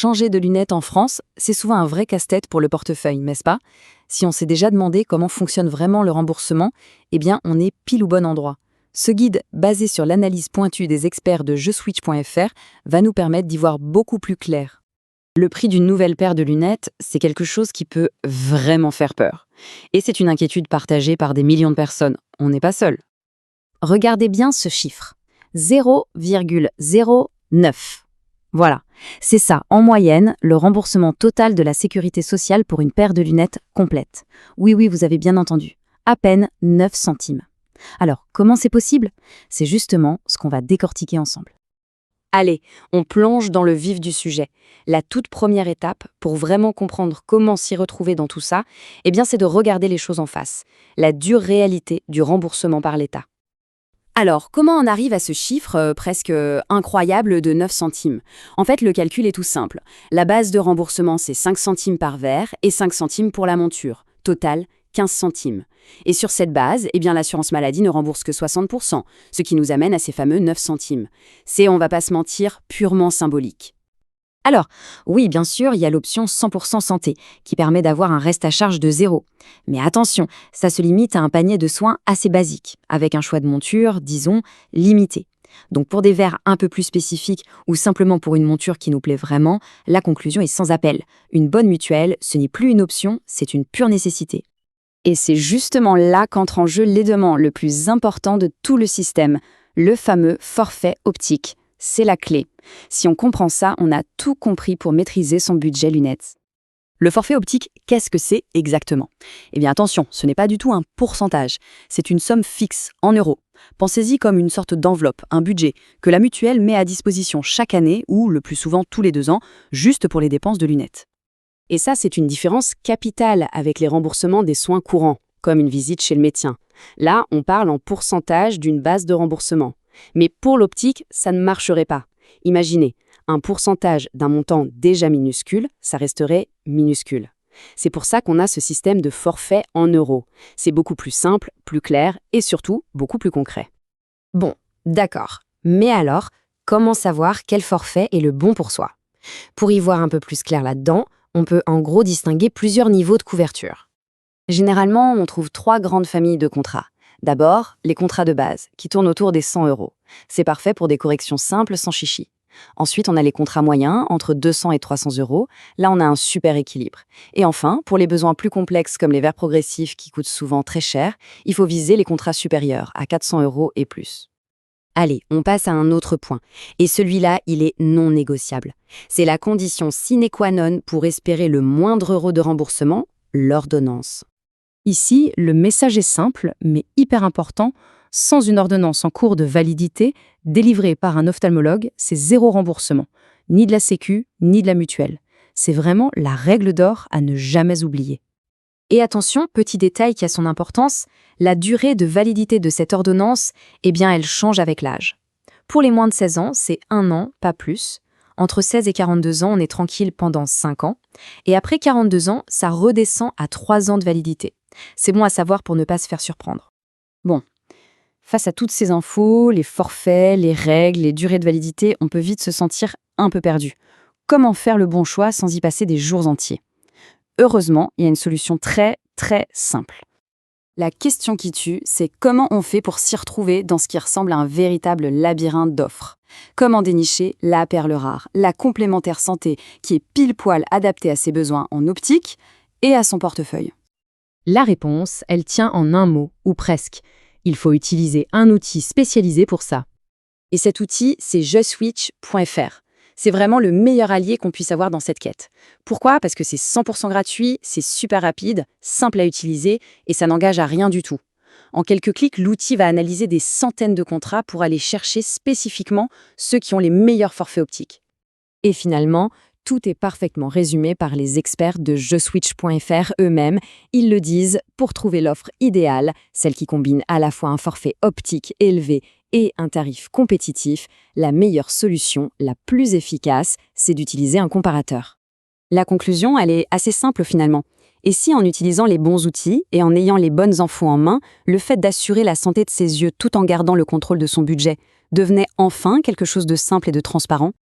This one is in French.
changer de lunettes en France, c'est souvent un vrai casse-tête pour le portefeuille, n'est-ce pas? Si on s'est déjà demandé comment fonctionne vraiment le remboursement, eh bien, on est pile au bon endroit. Ce guide, basé sur l'analyse pointue des experts de JeSwitch.fr, va nous permettre d'y voir beaucoup plus clair. Le prix d'une nouvelle paire de lunettes, c'est quelque chose qui peut vraiment faire peur. Et c'est une inquiétude partagée par des millions de personnes. On n'est pas seul. Regardez bien ce chiffre. 0,09. Voilà, c'est ça, en moyenne, le remboursement total de la sécurité sociale pour une paire de lunettes complète. Oui, vous avez bien entendu, à peine 9 centimes. Alors, comment c'est possible? C'est justement ce qu'on va décortiquer ensemble. Allez, on plonge dans le vif du sujet. La toute première étape, pour vraiment comprendre comment s'y retrouver dans tout ça, eh bien, c'est de regarder les choses en face. La dure réalité du remboursement par l'État. Alors, comment on arrive à ce chiffre presque incroyable de 9 centimes? En fait, le calcul est tout simple. La base de remboursement, c'est 5 centimes par verre et 5 centimes pour la monture. Total, 15 centimes. Et sur cette base, eh bien, l'assurance maladie ne rembourse que 60%, ce qui nous amène à ces fameux 9 centimes. C'est, on va pas se mentir, purement symbolique. Alors, oui, bien sûr, il y a l'option 100% santé, qui permet d'avoir un reste à charge de 0. Mais attention, ça se limite à un panier de soins assez basique, avec un choix de monture, disons, limité. Donc pour des verres un peu plus spécifiques ou simplement pour une monture qui nous plaît vraiment, la conclusion est sans appel. Une bonne mutuelle, ce n'est plus une option, c'est une pure nécessité. Et c'est justement là qu'entre en jeu l'élément le plus important de tout le système, le fameux forfait optique. C'est la clé. Si on comprend ça, on a tout compris pour maîtriser son budget lunettes. Le forfait optique, qu'est-ce que c'est exactement? Eh bien attention, ce n'est pas du tout un pourcentage. C'est une somme fixe, en euros. Pensez-y comme une sorte d'enveloppe, un budget, que la mutuelle met à disposition chaque année, ou le plus souvent tous les 2 ans, juste pour les dépenses de lunettes. Et ça, c'est une différence capitale avec les remboursements des soins courants, comme une visite chez le médecin. Là, on parle en pourcentage d'une base de remboursement. Mais pour l'optique, ça ne marcherait pas. Imaginez, un pourcentage d'un montant déjà minuscule, ça resterait minuscule. C'est pour ça qu'on a ce système de forfait en euros. C'est beaucoup plus simple, plus clair et surtout beaucoup plus concret. Bon, d'accord. Mais alors, comment savoir quel forfait est le bon pour soi? Pour y voir un peu plus clair là-dedans, on peut en gros distinguer plusieurs niveaux de couverture. Généralement, on trouve 3 grandes familles de contrats. D'abord, les contrats de base, qui tournent autour des 100 euros. C'est parfait pour des corrections simples sans chichi. Ensuite, on a les contrats moyens, entre 200 et 300 euros. Là, on a un super équilibre. Et enfin, pour les besoins plus complexes comme les verres progressifs qui coûtent souvent très cher, il faut viser les contrats supérieurs, à 400 euros et plus. Allez, on passe à un autre point. Et celui-là, il est non négociable. C'est la condition sine qua non pour espérer le moindre euro de remboursement, l'ordonnance. Ici, le message est simple, mais hyper important. Sans une ordonnance en cours de validité, délivrée par un ophtalmologue, c'est 0 remboursement. Ni de la Sécu, ni de la mutuelle. C'est vraiment la règle d'or à ne jamais oublier. Et attention, petit détail qui a son importance, la durée de validité de cette ordonnance, eh bien, elle change avec l'âge. Pour les moins de 16 ans, c'est 1 an, pas plus. Entre 16 et 42 ans, on est tranquille pendant 5 ans. Et après 42 ans, ça redescend à 3 ans de validité. C'est bon à savoir pour ne pas se faire surprendre. Bon, face à toutes ces infos, les forfaits, les règles, les durées de validité, on peut vite se sentir un peu perdu. Comment faire le bon choix sans y passer des jours entiers? Heureusement, il y a une solution très, très simple. La question qui tue, c'est comment on fait pour s'y retrouver dans ce qui ressemble à un véritable labyrinthe d'offres. Comment dénicher la perle rare, la complémentaire santé qui est pile poil adaptée à ses besoins en optique et à son portefeuille? La réponse, elle tient en un mot, ou presque. Il faut utiliser un outil spécialisé pour ça. Et cet outil, c'est JeSwitch.fr. C'est vraiment le meilleur allié qu'on puisse avoir dans cette quête. Pourquoi? Parce que c'est 100% gratuit, c'est super rapide, simple à utiliser et ça n'engage à rien du tout. En quelques clics, l'outil va analyser des centaines de contrats pour aller chercher spécifiquement ceux qui ont les meilleurs forfaits optiques. Et finalement, tout est parfaitement résumé par les experts de JeSwitch.fr eux-mêmes. Ils le disent, pour trouver l'offre idéale, celle qui combine à la fois un forfait optique élevé et un tarif compétitif, la meilleure solution, la plus efficace, c'est d'utiliser un comparateur. La conclusion, elle est assez simple finalement. Et si en utilisant les bons outils et en ayant les bonnes infos en main, le fait d'assurer la santé de ses yeux tout en gardant le contrôle de son budget devenait enfin quelque chose de simple et de transparent?